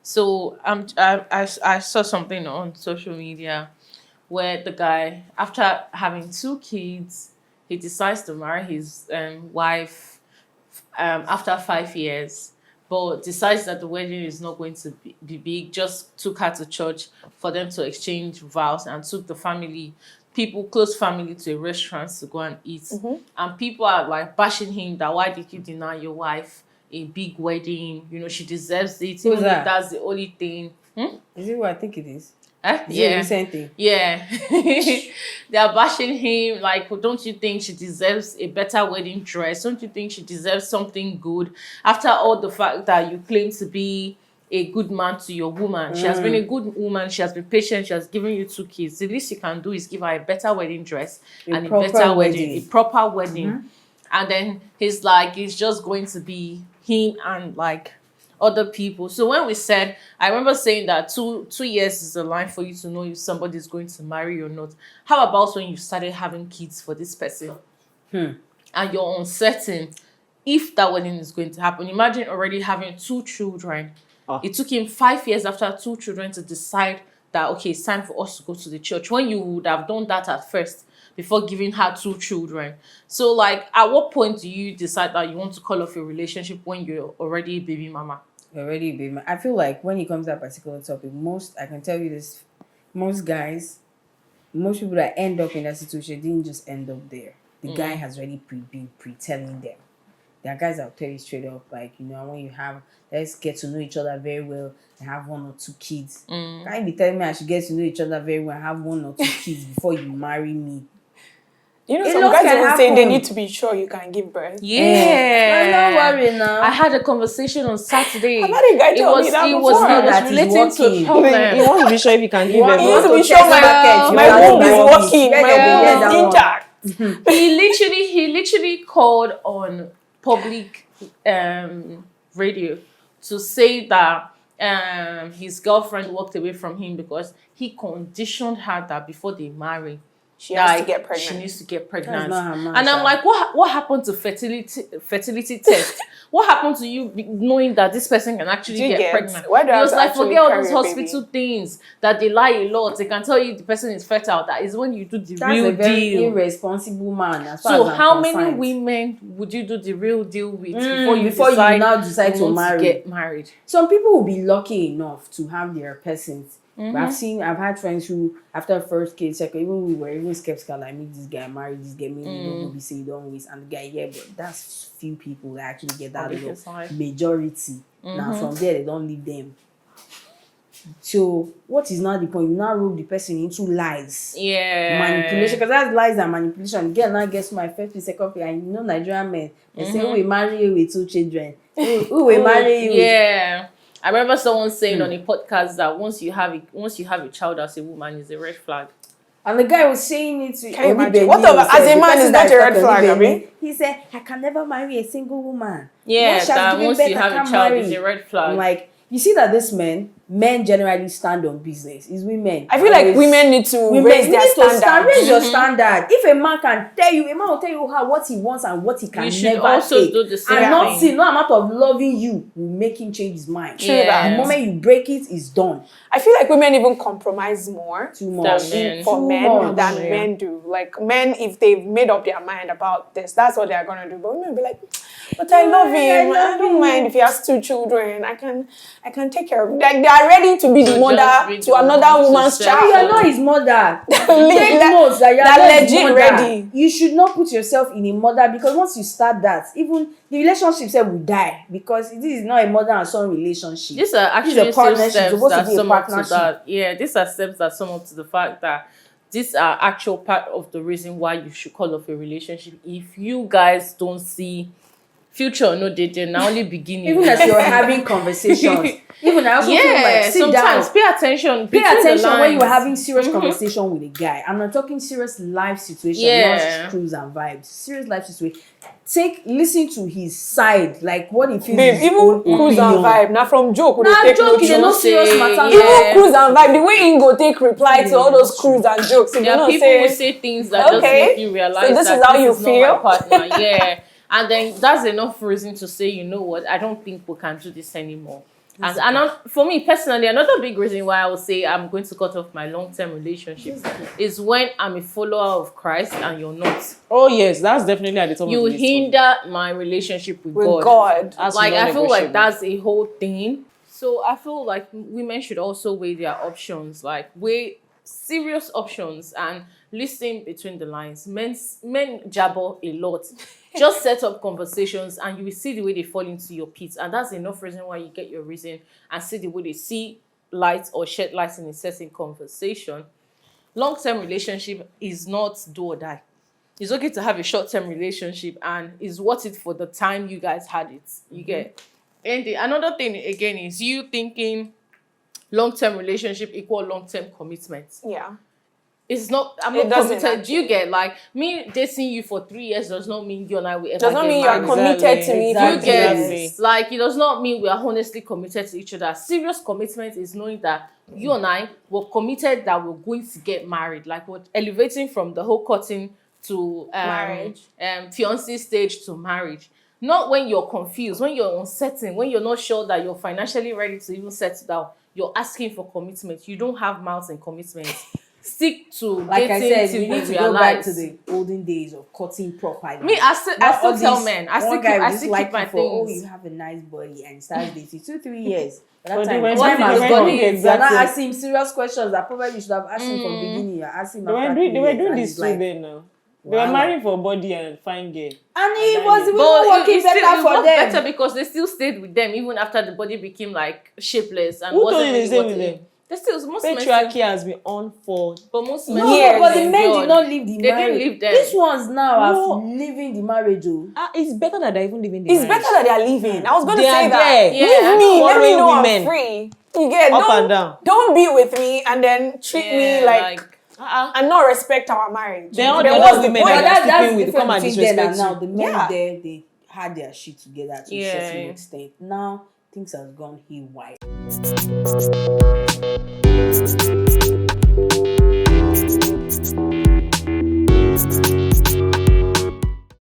So I saw something on social media where the guy, after having two kids, he decides to marry his wife after 5 years, but decides that the wedding is not going to be big. Just took her to church for them to exchange vows, and took the family, people, close family, to a restaurant to go and eat. And people are like bashing him that why did you deny your wife a big wedding? You know, she deserves it, even if that? that's the only thing. Is it what I think it is? Is it a Yeah. recent thing? Yeah. They are bashing him like, "Well, don't you think she deserves a better wedding dress? Don't you think she deserves something good? After all the fact that you claim to be a good man to your woman. She has been a good woman, she has been patient, she has given you two kids. The least you can do is give her a better wedding dress and a better wedding, a proper wedding." And then he's like, it's just going to be him and like other people. So when we said, I remember saying that 2 years is the line for you to know if somebody's going to marry you or not. How about when you started having kids for this person and you're uncertain if that wedding is going to happen? Imagine already having two children. It took him 5 years after two children to decide that, okay, it's time for us to go to the church, when you would have done that at first before giving her two children. So like, at what point do you decide that you want to call off a relationship when you're already a baby mama? You're already a baby mama. I feel like when it comes to that particular topic, I can tell you this, most guys, most people that end up in that situation didn't just end up there. The guy has already been pre-telling them. There are guys that will tell you straight up, like, you know, when you have, let's get to know each other very well and have one or two kids. Can't you be telling me I should get to know each other very well and have one or two kids before you marry me? You know, some guys even say they need to be sure you can give birth. Yeah. Don't worry now. I had a conversation on Saturday. I've had a guy tell me that it was relating to a problem. You want to be sure if you can give birth. You want to be sure my womb is working, my womb is intact. He literally called on public radio to say that his girlfriend walked away from him because he conditioned her that before they marry, she has to get pregnant. She needs to get pregnant. And I'm like, what happened to fertility test? What happened to you knowing that this person can actually get pregnant? Why do I was like, forget all those hospital things that they lie a lot. They can tell you the person is fertile. That is when you do the real a very deal. Irresponsible man. So how many women would you do the real deal with before you now decide to get married? Some people will be lucky enough to have their persons. I've had friends who, after first kid, second, even we were even skeptical, like, meet this guy, marry this guy, maybe don't be say you don't waste, and the guy, yeah, but that's few people that actually get that majority. Now from there they don't leave them. So what is now the point? You now rope the person into lies, manipulation, because that's lies and manipulation. Girl now gets my first, second, and you know Nigerian men, they say, we marry you with two children, who will marry you? Yeah. I remember someone saying on a podcast that once you have a child as a woman is a red flag. And the guy was saying it to Can you imagine? What as a man is that a red flag, Abi? He said, I can never marry a single woman. Yeah, that once you have a child is a red flag. I'm like, you see that this men generally stand on business. It's women. I feel like women need to raise their standard. Raise your standard. If a man can tell you, a man will tell you what he wants and what he can never also take. Do the same and not thing. see, no amount of loving you will make him change his mind. Yeah. The moment you break it, it's done. I feel like women even compromise more for men than men do. Like men, if they've made up their mind about this, that's what they're gonna do. But women will be like, but I love him. I don't mind if he has two children. I can take care of him. Like they are ready to be the mother to another woman's child. You are not his mother. Take notes that you are not his mother. Ready. You should not put yourself in a mother, because once you start that, even the relationship self will die, because this is not a mother and son relationship. These are actually steps that sum up to that. Yeah, these are steps that sum up to the fact that these are actual part of the reason why you should call off a relationship. If you guys don't see future, no dating, now only beginning. Even as you're having conversations. Even I also feel like sometimes pay attention. Pay attention when you are having serious conversation with a guy. I'm not talking serious life situation, not cruise and vibes. Serious life situation. Listen to his side, like what he feels. Babe, even cruise and vibe. Now from joke, joke is no serious matter. Even cruise and vibe, the way he go take reply to all those cruise and jokes. There are people who say things that just make you realize so this is how you feel. Not my partner. And then that's enough reason to say, you know what, I don't think we can do this anymore. And for me personally, another big reason why I would say I'm going to cut off my long-term relationship is when I'm a follower of Christ and you're not. Oh yes, that's definitely at the top of the You list. hinder my relationship with With God. God. That's Like I feel like non-negotiable. that's a whole thing. So I feel like women should also weigh their options, like weigh serious options and listen between the lines. Men jabber a lot. Just set up conversations and you will see the way they fall into your pit. And that's enough reason why you get your reason and see the way they see light or shed light in a certain conversation. Long-term relationship is not do or die. It's okay to have a short-term relationship and it's worth it for the time you guys had it. You get. And another thing again is you thinking long-term relationship equal long-term commitment. Yeah. It's not. I'm It not doesn't committed. Do you get like me dating you for 3 years does not mean you and I will ever Does not get mean you are married. committed to me. You for get years. like it does not mean we are honestly committed to each other. Serious commitment is knowing that you and I were committed that we're going to get married. Like we're elevating from the whole cutting to Marriage. fiancé stage to marriage. Not when you're confused, when you're uncertain, when you're not sure that you're financially ready to even settle down. You're asking for commitment. You don't have mouths and commitment. Stick to Like I dating said, till we need you to go back realize. to the olden days of cutting properly. Me, I still tell men. I still keep my for, oh, things. you have a nice body and starts dating 2-3 years. By But that they time, were time doing has the gone. body You're not exactly. asking him serious questions that probably you should have asked him from the beginning. You're asking him They were after doing, 3 they were years, doing and this it's too like, then now. They were wow. marrying for body and fine girl. And it was even But working it still- better it for worked them. better because they still stayed with them even after the body became like shapeless and Who wasn't told you they really stayed what with it- them? They still most men still, Patriarchy has been on for but most No, men no, Years but the men endured. did not leave the They marriage. didn't leave them. These ones now No. are leaving the marriage. Oh. it's better that they're even living the It's marriage. better that they are leaving. I was going to They say are that. there. Yeah. Leave me. Let me Following know women. I'm free. You get Up don't, and down. Don't be with me and then treat me like and not respect our marriage. Then all Then the what's other the women point? that But are that's sleeping the with come and difference between then and disrespect now. The men Yeah. there, they had their shit together to a certain Yeah. extent. Now things have gone haywire.